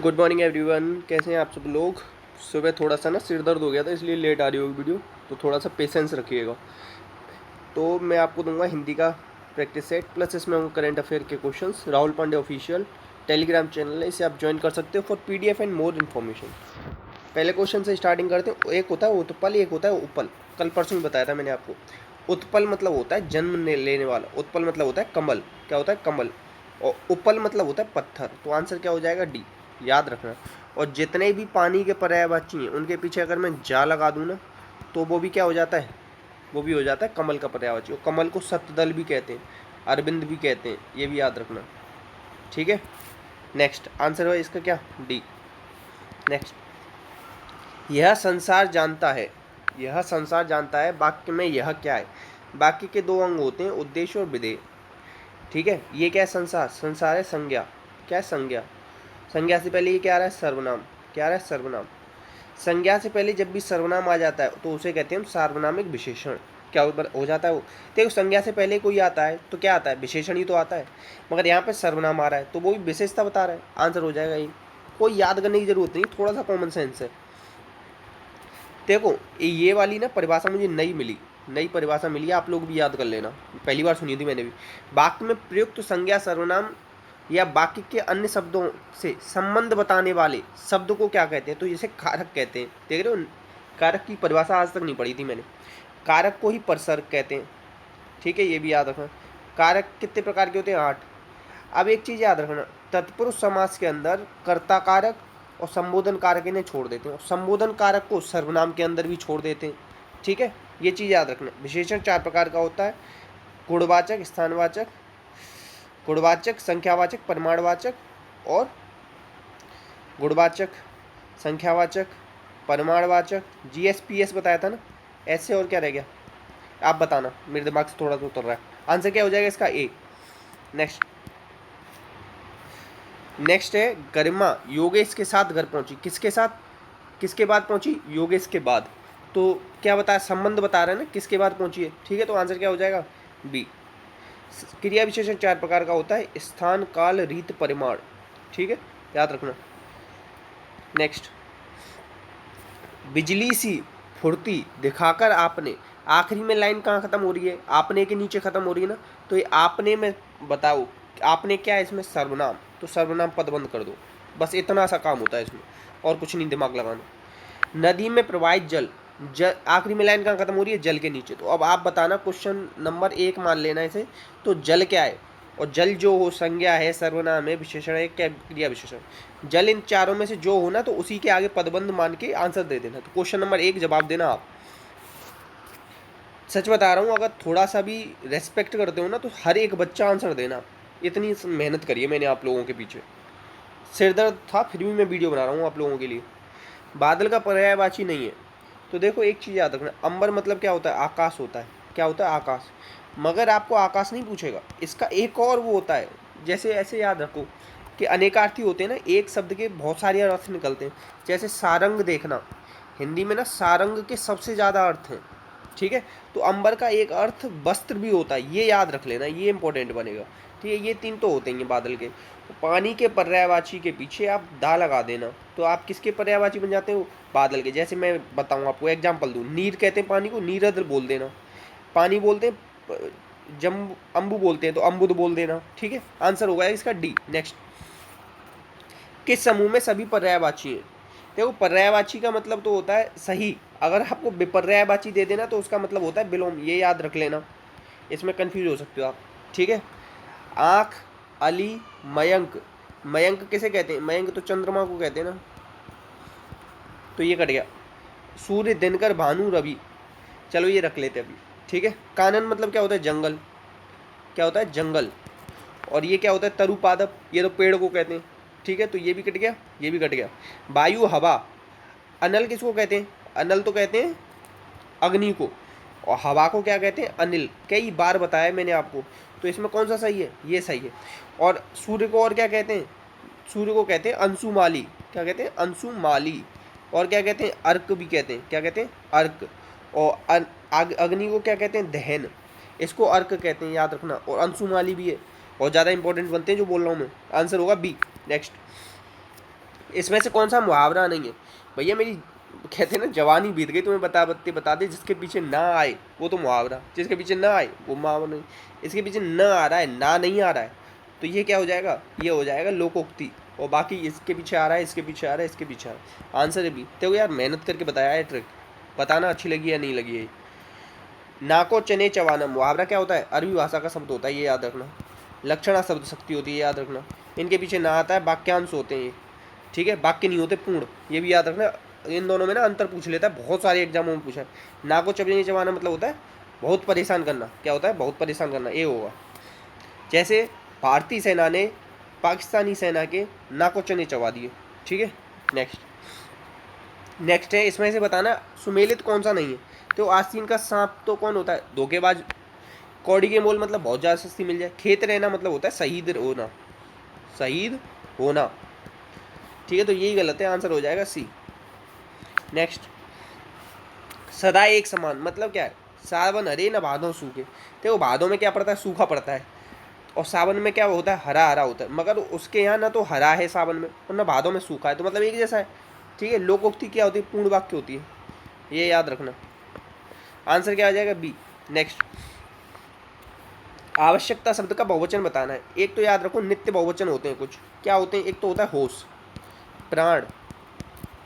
Good morning everyone. कैसे हैं आप सब लोग। सुबह थोड़ा सा ना सिर दर्द हो गया था, इसलिए लेट आ रही होगी वीडियो, तो थोड़ा सा पेशेंस रखिएगा। तो मैं आपको दूंगा हिंदी का प्रैक्टिस सेट, प्लस इसमें होंगे करंट अफेयर के questions. Rahul Pandey official Telegram channel है, इसे आप ज्वाइन कर सकते हो for PDF and more information. पहले क्वेश्चन से स्टार्टिंग करते हैं। एक होता है उत्पल, एक होता है उपल। कल परसों ही बताया था मैंने आपको। उत्पल मतलब होता है जन्म लेने वाला, उत्पल मतलब होता है कमल। क्या होता है? कमल। और उपल मतलब होता है पत्थर। तो आंसर क्या हो जाएगा? डी। याद रखना। और जितने भी पानी के पर्यायवाची हैं उनके पीछे अगर मैं जा लगा दूँ ना, तो वो भी क्या हो जाता है? वो भी हो जाता है कमल का पर्यायवाची। और कमल को सतदल भी कहते हैं, अरविंद भी कहते हैं, ये भी याद रखना। ठीक है। नेक्स्ट आंसर है इसका क्या? डी। नेक्स्ट, यह संसार जानता है। यह संसार जानता है, वाक्य में यह क्या है? वाक्य के दो अंग होते हैं, उद्देश्य और विधेय। ठीक है। ये क्या है? संसार। संसार है संज्ञा। क्या है? संज्ञा। संज्ञा से पहले ये क्या आ रहा है? सर्वनाम। क्या आ रहा है? सर्वनाम। संज्ञा से पहले जब भी सर्वनाम आ जाता है तो उसे कहते हैं हम सार्वनामिक विशेषण। क्या हो जाता है वो? देखो, संज्ञा से पहले कोई आता है तो क्या आता है? विशेषण ही तो आता है। मगर यहाँ पे सर्वनाम आ रहा है तो वो भी विशेषता बता रहा है। आंसर हो जाएगा ये। कोई याद करने की जरूरत नहीं, थोड़ा सा कॉमन सेंस है। देखो, ये वाली ना परिभाषा मुझे नई मिली, नई परिभाषा मिली है, आप लोग भी याद कर लेना। पहली बार सुनी थी मैंने भी। वाक्य में प्रयुक्त संज्ञा सर्वनाम या वाक्य के अन्य शब्दों से संबंध बताने वाले शब्द को क्या कहते हैं? तो इसे कारक कहते हैं। देख रहे हो, कारक की परिभाषा आज तक नहीं पढ़ी थी मैंने। कारक को ही परसर्ग कहते हैं। ठीक है, ये भी याद रखना। कारक कितने प्रकार के होते हैं? 8। अब एक चीज़ याद रखना, तत्पुरुष समास के अंदर कर्ता कारक और संबोधन कारक इन्हें छोड़ देते हैं, और संबोधन कारक को सर्वनाम के अंदर भी छोड़ देते हैं। ठीक है, ये चीज़ याद रखना। विशेषण 4 प्रकार का होता है, गुणवाचक, स्थानवाचक, गुणवाचक, संख्यावाचक, परिमाणवाचक और गुणवाचक, संख्यावाचक, परिमाणवाचक। जीएसपीएस बताया था ना। ऐसे और क्या रह गया? आप बताना, मेरे दिमाग से थोड़ा सा उतर रहा है। आंसर क्या हो जाएगा इसका? ए। नेक्स्ट, नेक्स्ट है गरिमा योगेश के साथ घर पहुंची। किसके साथ? किसके बाद पहुंची? योगेश के बाद। तो क्या बताया? संबंध बता रहे हैं ना, किसके बाद पहुंची है। ठीक है, तो आंसर क्या हो जाएगा? बी। क्रिया विशेषण 4 प्रकार का होता है, स्थान, काल, रीत, परिमाण। ठीक है, याद रखना। नेक्स्ट, बिजली सी फुर्ती दिखाकर आपने, आखिरी में लाइन कहाँ खत्म हो रही है? आपने के नीचे खत्म हो रही है ना। तो ये आपने में बताओ, आपने क्या है इसमें? सर्वनाम। तो सर्वनाम पदबंध कर दो। बस इतना सा काम होता है इसमें, और कुछ नहीं दिमाग लगाना। नदी में प्रवाहित जल, जल आखिरी में लाइन कहाँ खत्म हो रही है? जल के नीचे। तो अब आप बताना, क्वेश्चन नंबर 1 मान लेना इसे। तो जल क्या है? और जल जो हो संज्ञा है, सर्वनाम है, विशेषण है, क्या क्रिया विशेषण। जल इन चारों में से जो हो ना, तो उसी के आगे पदबंध मान के आंसर दे देना। तो क्वेश्चन नंबर 1 जवाब देना आप। सच बता रहा हूँ, अगर थोड़ा सा भी रेस्पेक्ट करते हो ना, तो हर एक बच्चा आंसर देना। इतनी मेहनत करी है मैंने आप लोगों के पीछे, सिर दर्द था, फिर भी मैं वीडियो बना रहा हूँ आप लोगों के लिए। बादल का पर्यायवाची नहीं है। तो देखो, एक चीज़ याद रखना, अंबर मतलब क्या होता है? आकाश होता है। क्या होता है? आकाश। मगर आपको आकाश नहीं पूछेगा, इसका एक और वो होता है। जैसे ऐसे याद रखो कि अनेकार्थी होते हैं ना, एक शब्द के बहुत सारे अर्थ निकलते हैं। जैसे सारंग देखना, हिंदी में ना सारंग के सबसे ज़्यादा अर्थ हैं। ठीक है, तो अंबर का एक अर्थ वस्त्र भी होता है, ये याद रख लेना, ये इंपॉर्टेंट बनेगा। ठीक है, ये 3 तो होते हैं बादल के। तो पानी के पर्यायवाची के पीछे आप दा लगा देना, तो आप किसके पर्यायवाची बन जाते हो? बादल के। जैसे मैं बताऊँ आपको, एग्जाम्पल दूँ, नीर कहते हैं पानी को, नीरद बोल देना। पानी बोलते हैं जम, अम्बु बोलते हैं तो अम्बुद बोल देना। ठीक है, आंसर होगा इसका डी। नेक्स्ट, किस समूह में सभी पर्यायवाची हैं? देखो, पर्यायवाची का मतलब तो होता है सही। अगर आपको विपर्यायवाची दे देना तो उसका मतलब होता है विलोम, ये याद रख लेना। इसमें कंफ्यूज हो सकते हो आप। ठीक है, आँख, अली, मयंक। मयंक किसे कहते हैं? मयंक तो चंद्रमा को कहते हैं ना। तो ये कट गया। सूर्य, दिनकर, भानु, रवि। चलो ये रख लेते अभी। ठीक है, कानन मतलब क्या होता है? जंगल। क्या होता है? जंगल। और ये क्या होता है? तरु पादप, ये तो पेड़ को कहते हैं। ठीक है, तो ये भी कट गया, ये भी कट गया। वायु, हवा। अनल किसको कहते हैं? अनल तो कहते हैं अग्नि को। और हवा को क्या कहते हैं? अनिल। कई बार बताया मैंने आपको। तो इसमें कौन सा सही है? ये सही है। और सूर्य को और क्या कहते हैं? सूर्य को कहते हैं अंशुमाली। क्या कहते हैं? अंशुमाली। और क्या कहते हैं? अर्क भी कहते हैं। क्या कहते हैं? अर्क। और अग्नि को क्या कहते हैं? दहन। इसको अर्क कहते हैं, याद रखना। और अंशुमाली भी है। और ज़्यादा इंपॉर्टेंट बनते हैं जो बोल रहा हूँ मैं। आंसर होगा बी। नेक्स्ट, इसमें से कौन सा मुहावरा नहीं है भैया? मेरी कहते हैं ना जवानी बीत गई, तुम्हें बता दे, जिसके पीछे ना आए वो तो मुहावरा, जिसके पीछे ना आए वो मुहावरा नहीं। इसके पीछे न आ रहा है, ना नहीं आ रहा है, तो ये क्या हो जाएगा? ये हो जाएगा लोकोक्ति। और बाकी इसके पीछे आ रहा है, इसके पीछे आ रहा है, इसके पीछे आ रहा है। आंसर है बी। देखो यार मेहनत करके बताया है ट्रिक, बताना अच्छी लगी या नहीं लगी है। नाको चने चवाना मुहावरा क्या होता है? अरबी भाषा का शब्द होता है, ये याद रखना। लक्षणा शब्द शक्ति होती है, ये याद रखना। इनके पीछे ना आता है, वाक्यांश होते हैं ये, ठीक है, वाक्य नहीं होते पूर्ण, ये भी याद रखना। इन दोनों में ना अंतर पूछ लेता है, बहुत सारे एग्जामों में पूछा है। नाको चने चबाना मतलब होता है बहुत परेशान करना। क्या होता है? बहुत परेशान करना, ये होगा। जैसे भारतीय सेना ने पाकिस्तानी सेना के नाको चने चबा दिए, ठीक है। नेक्स्ट है, इसमें से बताना सुमेलित कौन सा नहीं है। तो आस्तीन का सांप तो कौन होता है? धोखेबाज। कौड़ी के मोल मतलब बहुत ज़्यादा सस्ती मिल जाए। खेत रहना मतलब होता है शहीद होना, शहीद होना, ठीक है। तो यही गलत है, आंसर हो जाएगा सी। नेक्स्ट, सदा एक समान मतलब क्या है? सावन हरे न भादों सूखे। देखो भादों में क्या पड़ता है? सूखा पड़ता है। और सावन में क्या होता है? हरा हरा होता है। मगर उसके यहाँ ना तो हरा है सावन में और ना भादों में सूखा है, तो मतलब एक जैसा है, ठीक है। लोकोक्ति क्या होती है? पूर्ण वाक्य होती है, ये याद रखना। आंसर क्या आ जाएगा? बी। नेक्स्ट, आवश्यकता शब्द का बहुवचन बताना है। एक तो याद रखो नित्य बहुवचन होते हैं कुछ। क्या होते हैं? एक तो होता है होश, प्राण,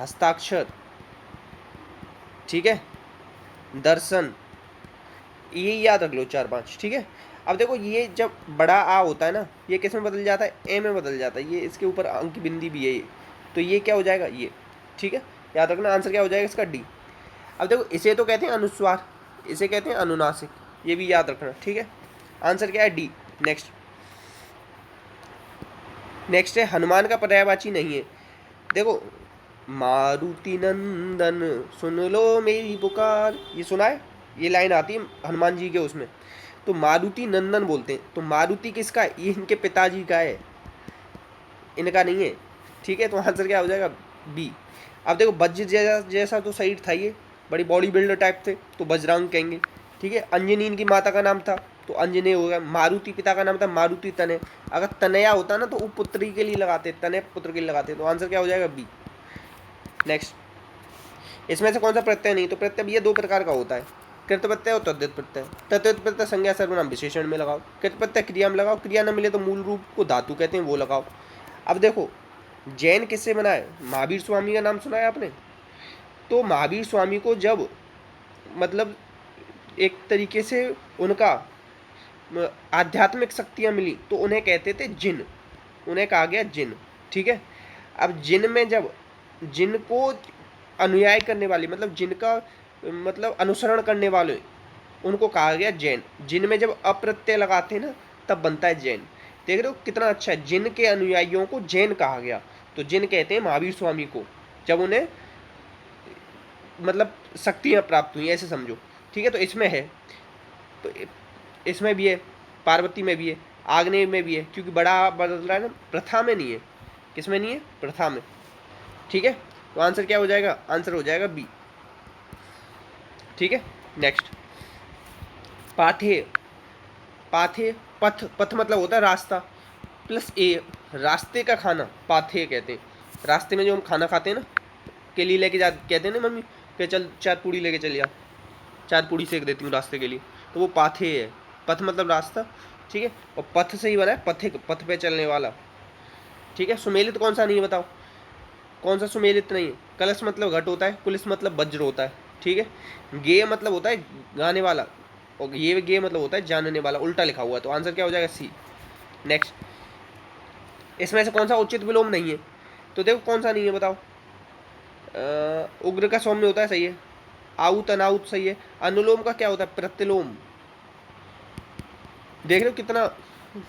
हस्ताक्षर, ठीक है, दर्शन, ये याद रख लो 4-5, ठीक है। अब देखो ये जब बड़ा आ होता है ना, ये किस में बदल जाता है? ए में बदल जाता है। ये इसके ऊपर अंक बिंदी भी है ये, तो ये क्या हो जाएगा? ये, ठीक है, याद रखना। आंसर क्या हो जाएगा इसका? डी। अब देखो इसे तो कहते हैं अनुस्वार, इसे कहते हैं अनुनासिक, ये भी याद रखना, ठीक है। आंसर क्या है? डी। नेक्स्ट है हनुमान का पर्यायवाची नहीं है। देखो मारुति नंदन सुन लो मेरी पुकार, ये सुना है? ये लाइन आती है हनुमान जी के उसमें, तो मारुति नंदन बोलते हैं। तो मारुति किसका है? ये इनके पिताजी का है, इनका नहीं है, ठीक है। तो आंसर क्या हो जाएगा? बी। अब देखो वज्र जैसा तो सही था, ये बड़ी बॉडी बिल्डर टाइप थे, तो बजरंग कहेंगे, ठीक है। अंजनी इनकी माता का नाम था, तो अंजने हो गया। मारुति पिता का नाम था, मारुति तनय। अगर तनया होता ना तो वो पुत्री के लिए लगाते, तनय पुत्र के लिए लगाते, तो आंसर क्या हो जाएगा? बी। नेक्स्ट, इसमें से कौन सा प्रत्यय नहीं? तो प्रत्यय ये दो प्रकार का होता है, कृत प्रत्यय और तद्धित प्रत्यय। तद्धित प्रत्यय संज्ञा सर्वनाम विशेषण में लगाओ, कृत प्रत्यय क्रिया में लगाओ, क्रिया न मिले तो मूल रूप को धातु कहते हैं वो लगाओ। अब देखो जैन किससे बना है? महावीर स्वामी का नाम सुना है आपने? तो महावीर स्वामी को जब मतलब एक तरीके से उनका आध्यात्मिक शक्तियाँ मिली तो उन्हें कहते थे जिन, उन्हें कहा गया जिन, ठीक है। अब जिन में जब जिनको अनुयायी करने वाले मतलब जिनका मतलब अनुसरण करने वाले उनको कहा गया जैन। जिन में जब अप्रत्यय लगाते हैं ना तब बनता है जैन। देख रहे हो कितना अच्छा है, जिन के अनुयायियों को जैन कहा गया। तो जिन कहते हैं महावीर स्वामी को, जब उन्हें मतलब शक्तियाँ प्राप्त हुई, ऐसे समझो, ठीक है। तो इसमें है, तो इसमें भी है, पार्वती में भी है, आग्नेय में भी है, क्योंकि बड़ा बदल रहा है ना, प्रथा में नहीं है। किसमें नहीं है? प्रथा में, ठीक है। तो आंसर क्या हो जाएगा? आंसर हो जाएगा बी, ठीक है। नेक्स्ट, पाथे। पाथे पथ, पथ मतलब होता है रास्ता, प्लस ए रास्ते का खाना पाथे कहते हैं। रास्ते में जो हम खाना खाते हैं ना, के लिए लेके जा कहते हैं ना मम्मी कि चल 4 पूड़ी लेके चल जा, 4 पूड़ी सेक देती हूँ रास्ते के लिए, तो वो पाथे है। पथ मतलब रास्ता, ठीक है। और पथ से ही बना है पथिक, पथ पे चलने वाला, ठीक है। सुमेलित कौन सा नहीं है बताओ? कौन सा सुमेलित नहीं है? कलश मतलब घट होता है, कुलिस मतलब वज्र होता है, ठीक है। गे मतलब होता है गाने वाला, और ये गे मतलब होता है जानने वाला, उल्टा लिखा हुआ है, तो आंसर क्या हो जाएगा? सी। नेक्स्ट, इसमें से कौन सा उचित विलोम नहीं है? तो देखो कौन सा नहीं है बताओ? उग्र का सौम्य होता है, सही है। आउत अनाउत सही है। अनुलोम का क्या होता है? प्रतिलोम। देख रहे हो कितना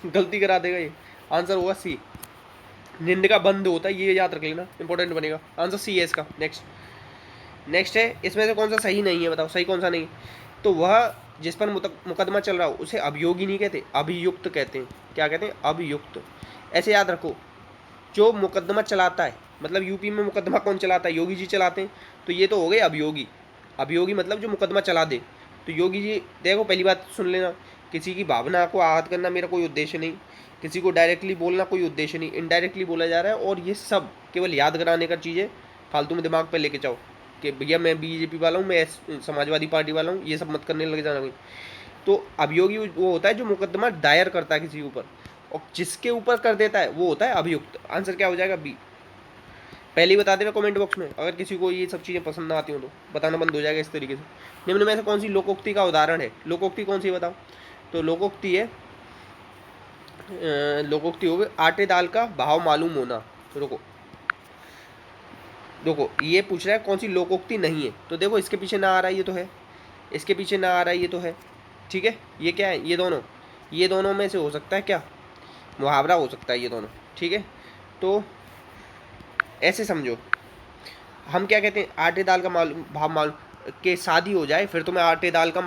गलती करा देगा ये, आंसर होगा सी। निंद का बंद होता है, ये याद रख लेना, इंपॉर्टेंट बनेगा। आंसर सी है इसका। नेक्स्ट है, इसमें से कौन सा सही नहीं है बताओ? सही कौन सा नहीं? तो वह जिस पर मुकदमा चल रहा हो उसे अभियोगी नहीं कहते, अभियुक्त कहते हैं। क्या कहते हैं? अभियुक्त। ऐसे याद रखो, जो मुकदमा चलाता है, मतलब यूपी में मुकदमा कौन चलाता है? योगी जी चलाते हैं, तो ये तो हो गए अभियोगी। अभियोगी मतलब जो मुकदमा चला दे। तो योगी जी देखो पहली बात सुन लेना किसी की भावना को आहत करना मेरा कोई उद्देश्य नहीं, किसी को डायरेक्टली बोलना कोई उद्देश्य नहीं, इनडायरेक्टली बोला जा रहा है। और ये सब केवल याद कराने का चीज़ है, फालतू में दिमाग पर लेके जाओ कि भैया मैं बीजेपी वाला हूँ, मैं समाजवादी पार्टी वाला हूँ, ये सब मत करने लग जाना कहीं। तो अभियोगी वो होता है जो मुकदमा दायर करता है किसी के ऊपर, और जिसके ऊपर कर देता है वो होता है अभियुक्त। आंसर क्या हो जाएगा? बी। पहले ही बता देना कमेंट बॉक्स में, अगर किसी को ये सब चीज़ें पसंद ना आती हो तो बताना बंद हो जाएगा इस तरीके से। निम्न में से कौन सी लोकोक्ति का उदाहरण है? लोकोक्ति कौन सी बताओ? तो लोकोक्ति है, लोकोक्ति हो गई आटे दाल का भाव मालूम होना। रुको देखो, ये पूछ रहा है कौन सी लोकोक्ति नहीं है, तो देखो इसके पीछे ना आ रहा है ये तो है, इसके पीछे ना आ रहा है ये तो है, ठीक है। ये क्या है? ये दोनों में से हो सकता है क्या? मुहावरा हो सकता है ये दोनों, ठीक है। तो ऐसे समझो, हम क्या कहते हैं, आटे दाल का भाव मालूम के शादी हो जाए फिर तुम्हें आटे दाल का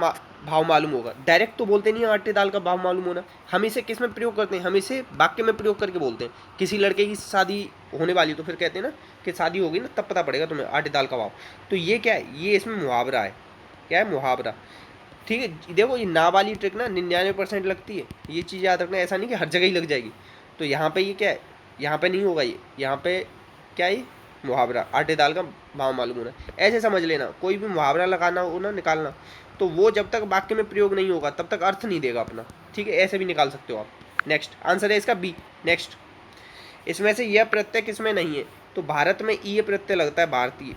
भाव मालूम होगा। डायरेक्ट तो बोलते नहीं है आटे दाल का भाव मालूम होना, हम इसे किस में प्रयोग करते हैं? हम इसे वाक्य में प्रयोग करके बोलते हैं। किसी लड़के की शादी होने वाली तो फिर कहते हैं ना कि शादी होगी ना तब पता पड़ेगा तुम्हें आटे दाल का भाव। तो ये क्या है? ये इसमें मुहावरा है। क्या है? मुहावरा, ठीक है। देखो ये ना वाली ट्रिक ना 99% लगती है, ये चीज़ याद रखना। ऐसा नहीं कि हर जगह ही लग जाएगी। तो यहाँ पे ये क्या है? यहाँ पे नहीं होगा ये, यहाँ पे क्या है? मुहावरा, आटे दाल का भाव मालूम होना। ऐसे समझ लेना, कोई भी मुहावरा लगाना हो ना, निकालना, तो वो जब तक वाक्य में प्रयोग नहीं होगा तब तक अर्थ नहीं देगा अपना, ठीक है। ऐसे भी निकाल सकते हो आप। नेक्स्ट आंसर है इसका बी। नेक्स्ट, इसमें से यह प्रत्यय किसमें नहीं है? तो भारत में ये प्रत्यय लगता है भारतीय।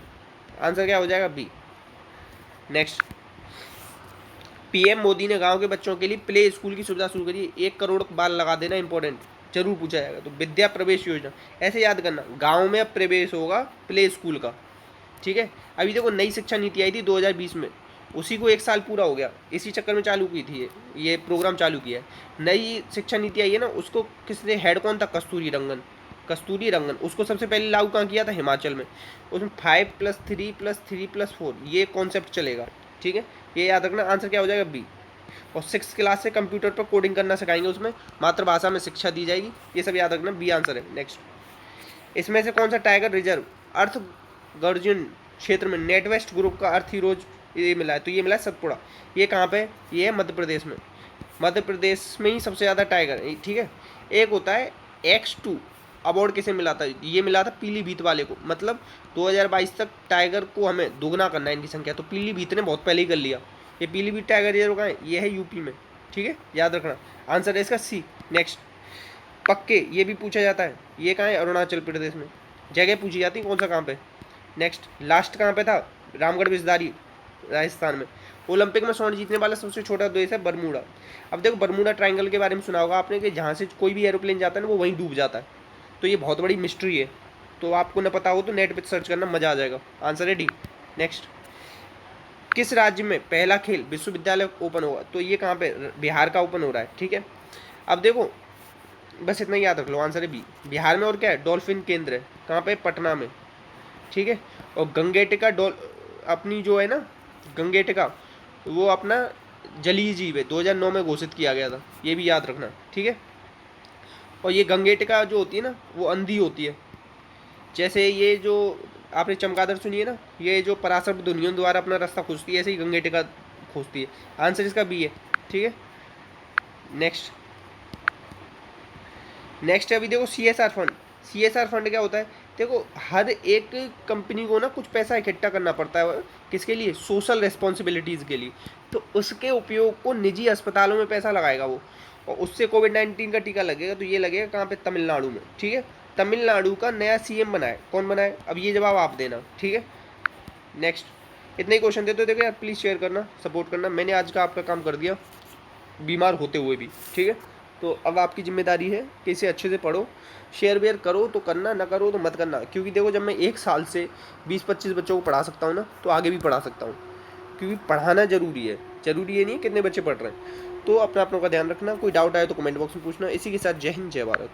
आंसर क्या हो जाएगा? बी। नेक्स्ट, पीएम मोदी ने गांव के बच्चों के लिए प्ले स्कूल की सुविधा शुरू करी। 1 करोड़ बाल लगा देना, इंपॉर्टेंट, जरूर पूछा जाएगा। तो विद्या प्रवेश योजना, ऐसे याद करना, गांव में अब प्रवेश होगा प्ले स्कूल का, ठीक है। अभी देखो नई शिक्षा नीति आई थी 2020 में, उसी को 1 साल पूरा हो गया, इसी चक्कर में चालू की थी ये प्रोग्राम चालू किया है। नई शिक्षा नीति आई है ना, उसको किसने, हेड कौन था? कस्तूरी रंगन। कस्तूरी रंगन, उसको सबसे पहले लागू कहाँ किया था? हिमाचल में। उसमें 5+3+3+4 ये कॉन्सेप्ट चलेगा, ठीक है। ये याद रखना। आंसर क्या हो जाएगा? बी। और 6th क्लास से कंप्यूटर पर कोडिंग करना सिखाएंगे, उसमें मातृभाषा में शिक्षा दी जाएगी। ये सब याद रखना, बी आंसर है। नेक्स्ट, इसमें से कौन सा टाइगर रिजर्व अर्थ गर्जन क्षेत्र में नेटवेस्ट ग्रुप का अर्थ ही रोज ये मिला है? तो ये मिला है सतपुड़ा। ये कहाँ पे? ये है मध्य प्रदेश में। मध्य प्रदेश में ही सबसे ज़्यादा टाइगर है, ठीक है। एक होता है X2 अवार्ड, किसे मिला था? ये मिला था पीलीभीत वाले को। मतलब 2022 तक टाइगर को हमें दोगुना करना है इनकी संख्या, तो पीलीभीत ने बहुत पहले ही कर लिया। ये पीलीभीत टाइगर रिजर्व कहाँ है? ये है यूपी में, ठीक है, याद रखना। आंसर है इसका सी। नेक्स्ट, पक्के, ये भी पूछा जाता है, ये कहाँ है? अरुणाचल प्रदेश में। जगह पूछी जाती है, कौन सा कहाँ पे? नेक्स्ट, लास्ट कहाँ पे था? रामगढ़ बिजदारी, राजस्थान में। ओलंपिक में स्वर्ण जीतने वाला सबसे छोटा देश है बरमूडा। अब देखो बरमूडा ट्रायंगल के बारे में सुना होगा आपने, कि जहाँ से कोई भी एरोप्लेन जाता है ना वो वहीं डूब जाता है। तो ये बहुत बड़ी मिस्ट्री है, तो आपको न पता हो तो नेट पे सर्च करना, मज़ा आ जाएगा। आंसर है डी। नेक्स्ट, किस राज्य में पहला खेल विश्वविद्यालय ओपन होगा? तो ये कहाँ पे? बिहार का ओपन हो रहा है, ठीक है। अब देखो बस इतना ही याद रख लो, आंसर है बी, बिहार में। और क्या है? डॉल्फिन केंद्र है, कहाँ पे? पटना में, ठीक है। और गंगेटिका अपनी जो है ना, गंगेटिका वो अपना जलीय जीव है, 2009 में घोषित किया गया था, ये भी याद रखना, ठीक है। और ये गंगेटिका जो होती है ना वो अंधी होती है, जैसे ये जो आपने चमगादड़ सुनी है ना, ये जो पराशर ध्वनियों द्वारा अपना रास्ता खोजती है, ऐसे ही गंगेटिका खोजती है। आंसर इसका बी है, ठीक है। नेक्स्ट अभी देखो CSR फंड। CSR फंड क्या होता है? देखो हर एक कंपनी को ना कुछ पैसा इकट्ठा करना पड़ता है, किसके लिए? सोशल रिस्पॉन्सिबिलिटीज़ के लिए। तो उसके उपयोग को निजी अस्पतालों में पैसा लगाएगा वो, और उससे कोविड-19 का टीका लगेगा। तो ये लगेगा कहाँ पे? तमिलनाडु में, ठीक है। तमिलनाडु का नया CM बना है, कौन बना है? अब ये जवाब आप देना, ठीक है। नेक्स्ट, इतने ही क्वेश्चन देते हो, देखो यार प्लीज़ शेयर करना, सपोर्ट करना। मैंने आज का आपका काम कर दिया, बीमार होते हुए भी, ठीक है। तो अब आपकी जिम्मेदारी है कि इसे अच्छे से पढ़ो, शेयर वेयर करो तो करना, ना करो तो मत करना। क्योंकि देखो जब मैं 1 साल से 20-25 बच्चों को पढ़ा सकता हूँ ना, तो आगे भी पढ़ा सकता हूँ, क्योंकि पढ़ाना ज़रूरी है। ज़रूरी ये नहीं है कितने बच्चे पढ़ रहे हैं। तो अपना अपनों का ध्यान रखना। कोई डाउट आए तो कमेंट बॉक्स में पूछना। इसी के साथ जय हिंद, जय भारत।